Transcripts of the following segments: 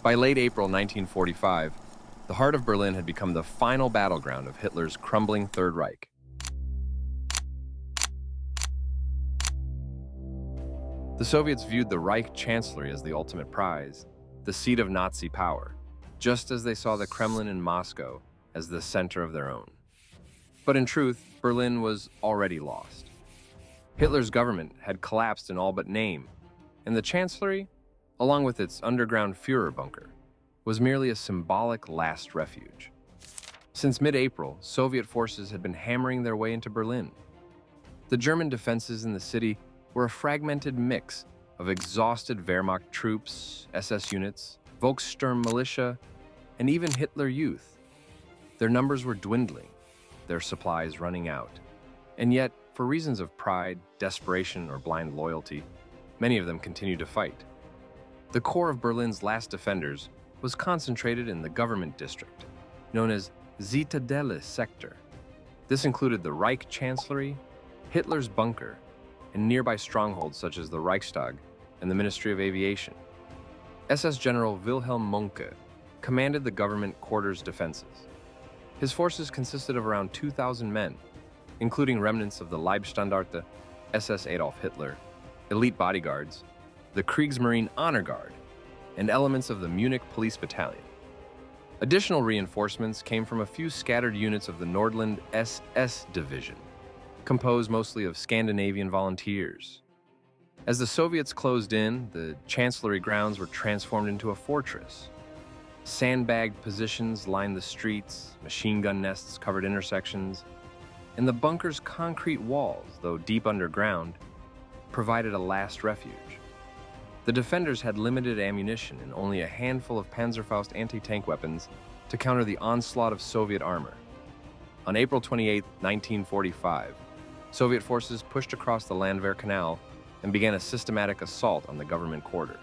By late April 1945, the heart of Berlin had become the final battleground of Hitler's crumbling Third Reich. The Soviets viewed the Reich Chancellery as the ultimate prize, the seat of Nazi power, just as they saw the Kremlin in Moscow as the center of their own. But in truth, Berlin was already lost. Hitler's government had collapsed in all but name, and the Chancellery, along with its underground Führerbunker, was merely a symbolic last refuge. Since mid-April, Soviet forces had been hammering their way into Berlin. The German defenses in the city were a fragmented mix of exhausted Wehrmacht troops, SS units, Volkssturm militia, and even Hitler Youth. Their numbers were dwindling, their supplies running out. And yet, for reasons of pride, desperation, or blind loyalty, many of them continued to fight. The core of Berlin's last defenders was concentrated in the government district, known as Zitadelle sector. This included the Reich Chancellery, Hitler's bunker, and nearby strongholds such as the Reichstag and the Ministry of Aviation. SS General Wilhelm Mohnke commanded the government quarters defenses. His forces consisted of around 2,000 men, including remnants of the Leibstandarte, SS Adolf Hitler, elite bodyguards, the Kriegsmarine Honor Guard, and elements of the Munich Police Battalion. Additional reinforcements came from a few scattered units of the Nordland SS Division, composed mostly of Scandinavian volunteers. As the Soviets closed in, the Chancellery grounds were transformed into a fortress. Sandbagged positions lined the streets, machine gun nests covered intersections, and the bunker's concrete walls, though deep underground, provided a last refuge. The defenders had limited ammunition and only a handful of Panzerfaust anti-tank weapons to counter the onslaught of Soviet armor. On April 28, 1945, Soviet forces pushed across the Landwehr Canal and began a systematic assault on the government quarter.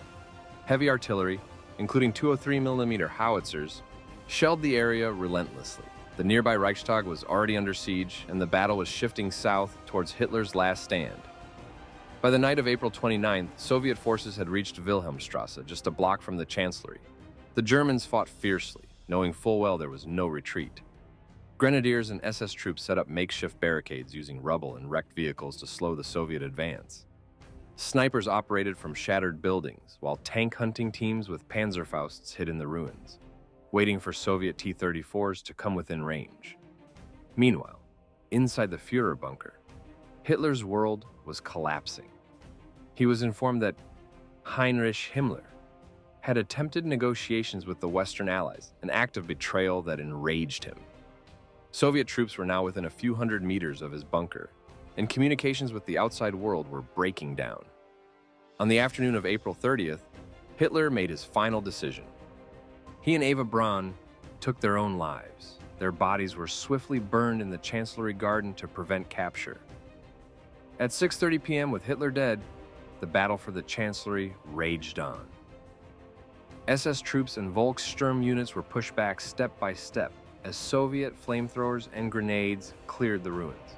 Heavy artillery, including 203mm howitzers, shelled the area relentlessly. The nearby Reichstag was already under siege, and the battle was shifting south towards Hitler's last stand. By the night of April 29th, Soviet forces had reached Wilhelmstrasse, just a block from the Chancellery. The Germans fought fiercely, knowing full well there was no retreat. Grenadiers and SS troops set up makeshift barricades using rubble and wrecked vehicles to slow the Soviet advance. Snipers operated from shattered buildings, while tank hunting teams with Panzerfausts hid in the ruins, waiting for Soviet T-34s to come within range. Meanwhile, inside the Führerbunker, Hitler's world was collapsing. He was informed that Heinrich Himmler had attempted negotiations with the Western Allies, an act of betrayal that enraged him. Soviet troops were now within a few hundred meters of his bunker, and communications with the outside world were breaking down. On the afternoon of April 30th, Hitler made his final decision. He and Eva Braun took their own lives. Their bodies were swiftly burned in the Chancellery garden to prevent capture. At 6:30 p.m., with Hitler dead, the battle for the Chancellery raged on. SS troops and Volkssturm units were pushed back step by step as Soviet flamethrowers and grenades cleared the ruins.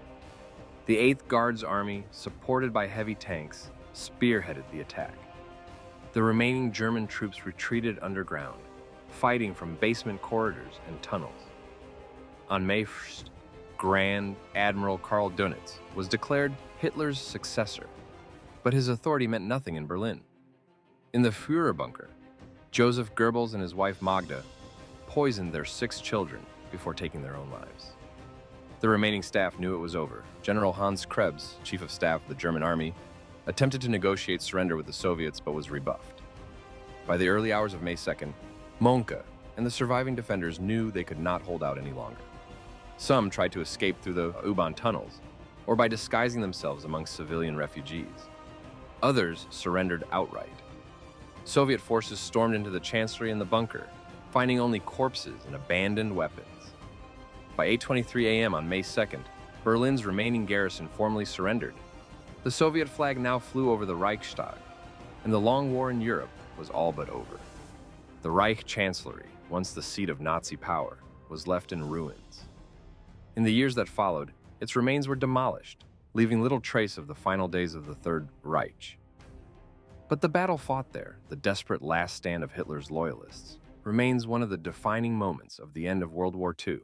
The 8th Guards Army, supported by heavy tanks, spearheaded the attack. The remaining German troops retreated underground, fighting from basement corridors and tunnels. On May 1st, Grand Admiral Karl Dönitz was declared Hitler's successor, but his authority meant nothing in Berlin. In the Führerbunker, Joseph Goebbels and his wife Magda poisoned their 6 children before taking their own lives. The remaining staff knew it was over. General Hans Krebs, chief of staff of the German army, attempted to negotiate surrender with the Soviets but was rebuffed. By the early hours of May 2nd, Mohnke and the surviving defenders knew they could not hold out any longer. Some tried to escape through the U-Bahn tunnels or by disguising themselves among civilian refugees. Others surrendered outright. Soviet forces stormed into the Chancellery and the bunker, finding only corpses and abandoned weapons. By 8:23 a.m. on May 2nd, Berlin's remaining garrison formally surrendered. The Soviet flag now flew over the Reichstag, and the long war in Europe was all but over. The Reich Chancellery, once the seat of Nazi power, was left in ruins. In the years that followed, its remains were demolished, leaving little trace of the final days of the Third Reich. But the battle fought there, the desperate last stand of Hitler's loyalists, remains one of the defining moments of the end of World War II.